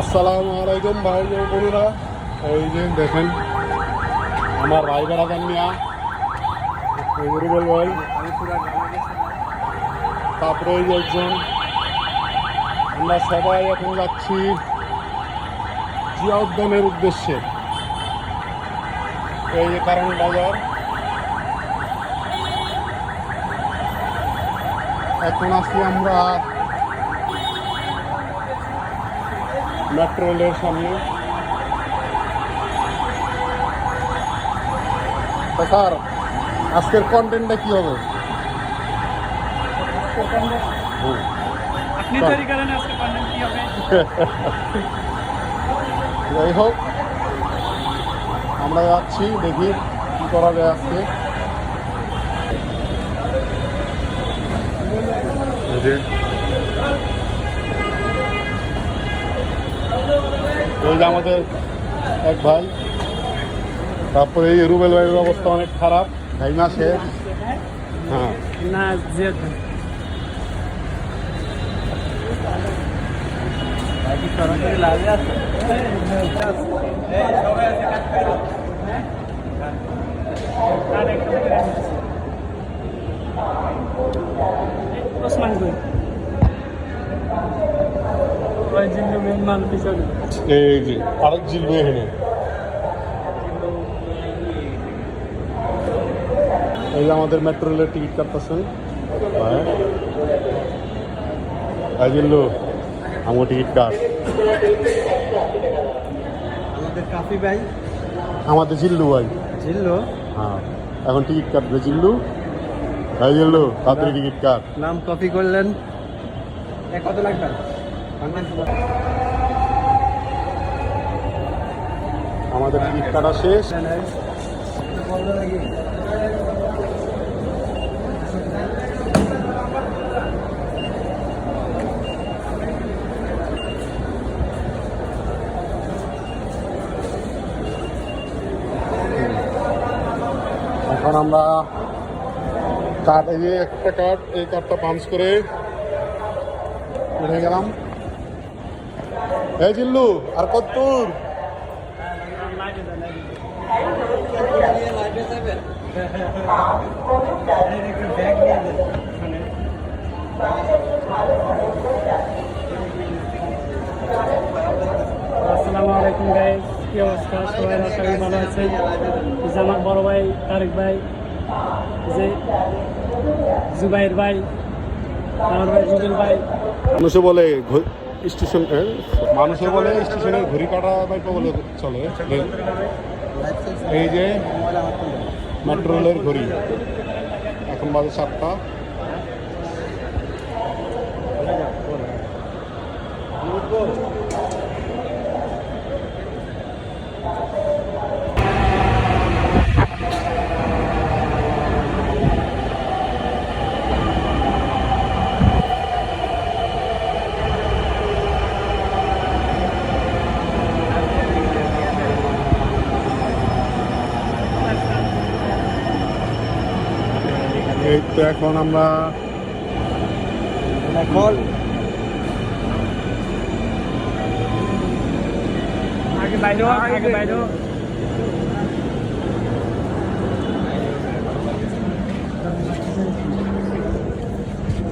আসসালামু আলাইকুম ভাই বোনেরা। এই যে দেখেন আমার ভাই বেড়াদান মিয়া রুবেল ভাই, তারপরে ওই যে একজন। আমরা সবাই এখন যাচ্ছি জিয়া উদ্যানের উদ্দেশ্যে। এই যে কারণ বাজার, এখন আছি আমরা মেট্রো রেলের সামনে। স্যার, আজকের কন্টেন্টটা কি হবে? আপনি তৈরি করেন আজকে কন্টেন্ট কি হবে। যাই হোক, আমরা যাচ্ছি, দেখি কি করা যায় আজকে। এই যে আমাদের এক ভাই, তারপরে এই রুবেল ভাইয়ের অবস্থা অনেক খারাপ, ঘাইমা শেষ। হ্যাঁ, না জিয়াদ বাকি সরাসরি লাগে আছে। ওসমান কই ওই জিন্দু মেন মাল পিছনে। এই যে আরেক জিলবো এখানে। এই যে আমাদের মেট্রো রেলের টিকিট কাটতেছেন ভাই, জিল্লু আমার টিকিট কাট। আমাদের কাফি ভাই, আমাদের জিল্লু ভাই। জিল্লো হ্যাঁ, এখন টিকিট কাটবে জিল্লু। ভাই জিল্লু, তাড়াতাড়ি টিকিট কাট। নাম কপি করলেন, কত লাগবে? আমাদের টিকিট কাটা শেষ। এখন আমরা কার্ড, এই যে একটা কার্ড, এই কার্ডটা পাঞ্চ করে উঠে গেলাম। এই জিল্লু, আর কত দূর? আসসালামু আলাইকুম গাইস, কি অবস্থা? সবাই আশা করি ভালো আছেন। যে আমার বড় ভাই তারেক ভাই, যে জুবাইর ভাই, আমার ভাই জুবেল ভাই। মানুষে বলে স্টেশনের ঘড়ি কাটা বাইপা বলে চলে। এই যে মেট্রো রেলের ঘড়ি, এখন বাজে 7টা। এই তো এখন আমরা আগে বাইরেও, আগে বাইরেও।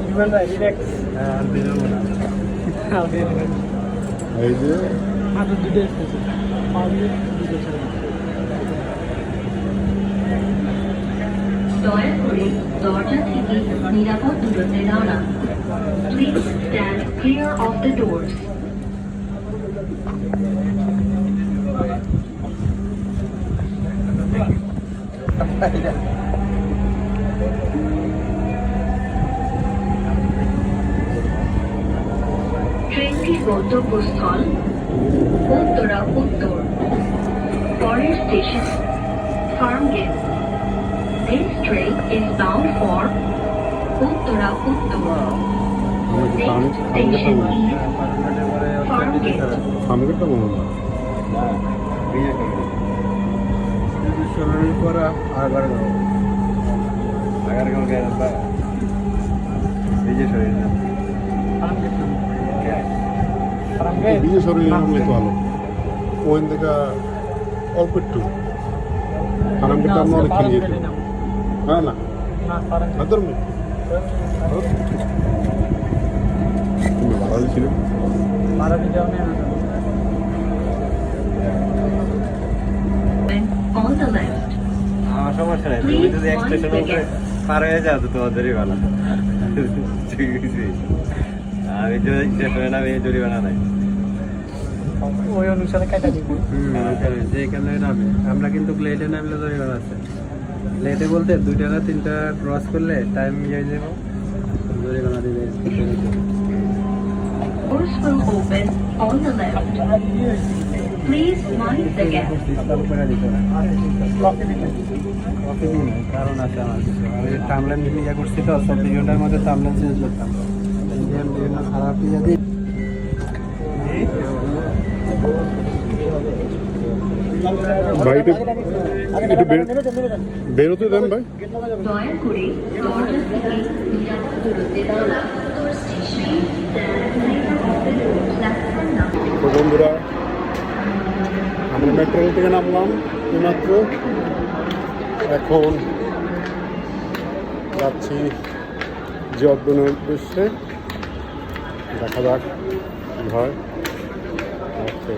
জুবেল ভাই রিল্যাক্স। এই যে হাতে দুটো এসেছে, পাউডার দুটো ছিল। দয়া করে দরজা থেকে নিরাপদ দূরত্বে দাঁড়ান। Please stand clear of the doors. ট্রেনটির গন্তব্যস্থল উত্তরা উত্তর। পরের station Farmgate. This train is bound for Uttara Uttar. Next station is Farmgate. ফার্মগেটটা মনে হয় বিশেষ করে নামলে তো ভালো ওখান থেকে অল্প একটু কারণ কিন্তু আমরা অনেক খেয়ে যেত হ্যাঁ না আদর তুমি ভাড়া দিয়েছিলে On the left. আমার সমস্যা নেই তুমি যদি এক স্টেশন উপরে পার হয়ে যাও তো তোমাদেরই ভালো ঠিক আছে আমি যদি স্টেশনে নামে জরিমানা নাই ওই অনুসারে কাটা দিব যেখানে নামে আমরা কিন্তু লেটে নামলে জরিমানা আছে লেটে বলতে 2 টাকা 3 টাকা ক্রস করলে টাইম হয়ে যাবে জরিমানা দিবে Doors will open on the left. Please mind the gap. কারণ আছে আমার কিছু আমি টামলাইন ইয়ে করছি তো 24 ঘন্টার মধ্যে টামলাইন চেঞ্জ করতাম বিভিন্ন খারাপ ইয়ে দিই ভাই একটু বেরোতে দেন ভাই দয়া করে দরজা থেকে নিরাপদ দূরত্বে দাঁড়ান স্টেশন প্ল্যাটফর্ম নাম্বার তো বন্ধুরা আমরা মেট্রো রেল থেকে নামলাম এইমাত্র এখন যাচ্ছি জিয়াউদ্দিনের উদ্দেশ্যে দেখা যাক কী হয় ওকে